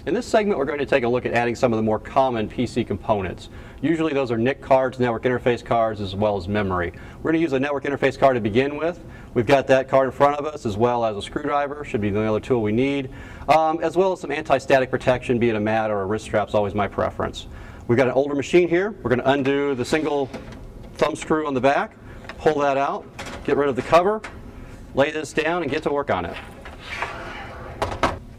In this segment, we're going to take a look at adding some of the more common PC components. Usually those are NIC cards, network interface cards, as well as memory. We're going to use a network interface card to begin with. We've got that card in front of us, as well as a screwdriver, should be the only other tool we need, as well as some anti-static protection, be it a mat or a wrist strap is always my preference. We've got an older machine here. We're going to undo the single thumb screw on the back, pull that out, get rid of the cover, lay this down, and get to work on it.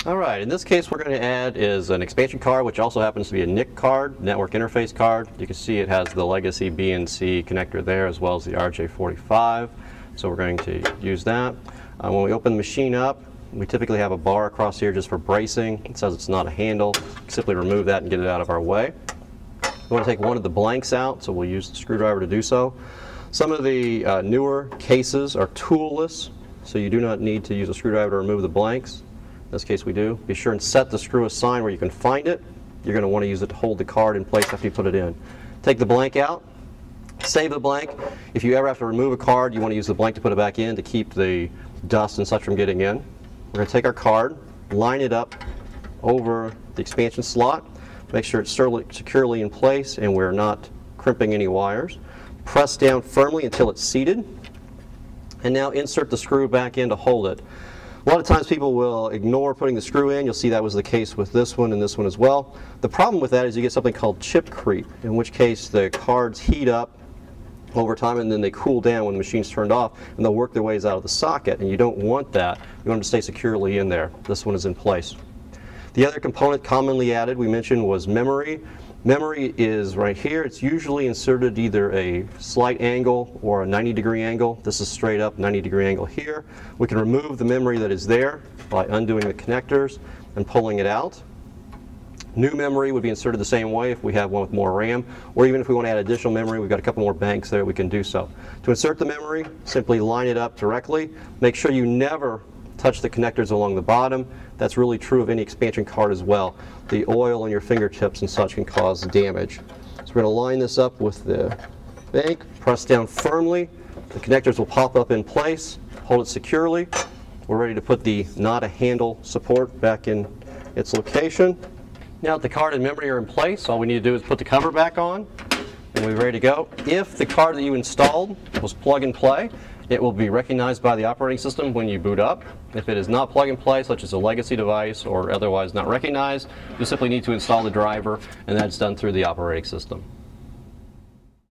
Alright, in this case what we're going to add is an expansion card, which also happens to be a NIC card, network interface card. You can see it has the legacy BNC connector there, as well as the RJ45. So we're going to use that. When we open the machine up, we typically have a bar across here just for bracing. It says it's not a handle. Simply remove that and get it out of our way. We want to take one of the blanks out, so we'll use the screwdriver to do so. Some of the newer cases are toolless, so you do not need to use a screwdriver to remove the blanks. In this case we do. Be sure and set the screw aside where you can find it. You're going to want to use it to hold the card in place after you put it in. Take the blank out, save the blank. If you ever have to remove a card, you want to use the blank to put it back in to keep the dust and such from getting in. We're going to take our card, line it up over the expansion slot, make sure it's securely in place and we're not crimping any wires. Press down firmly until it's seated, and now insert the screw back in to hold it. A lot of times people will ignore putting the screw in. You'll see that was the case with this one and this one as well. The problem with that is you get something called chip creep, in which case the cards heat up over time and then they cool down when the machine's turned off, and they'll work their ways out of the socket, and you don't want that. You want them to stay securely in there. This one is in place. The other component commonly added, we mentioned, was memory. Memory is right here. It's usually inserted either a slight angle or a 90-degree angle. This is straight up 90-degree angle here. We can remove the memory that is there by undoing the connectors and pulling it out. New memory would be inserted the same way if we have one with more RAM, or even if we want to add additional memory, we've got a couple more banks there, we can do so. To insert the memory, simply line it up directly. Make sure you never touch the connectors along the bottom. That's really true of any expansion card as well. The oil on your fingertips and such can cause damage. So we're going to line this up with the bank, press down firmly. The connectors will pop up in place, hold it securely. We're ready to put the not a handle support back in its location. Now that the card and memory are in place, all we need to do is put the cover back on and we're ready to go. If the card that you installed was plug and play, it will be recognized by the operating system when you boot up. If it is not plug and play, such as a legacy device or otherwise not recognized, you simply need to install the driver, and that's done through the operating system.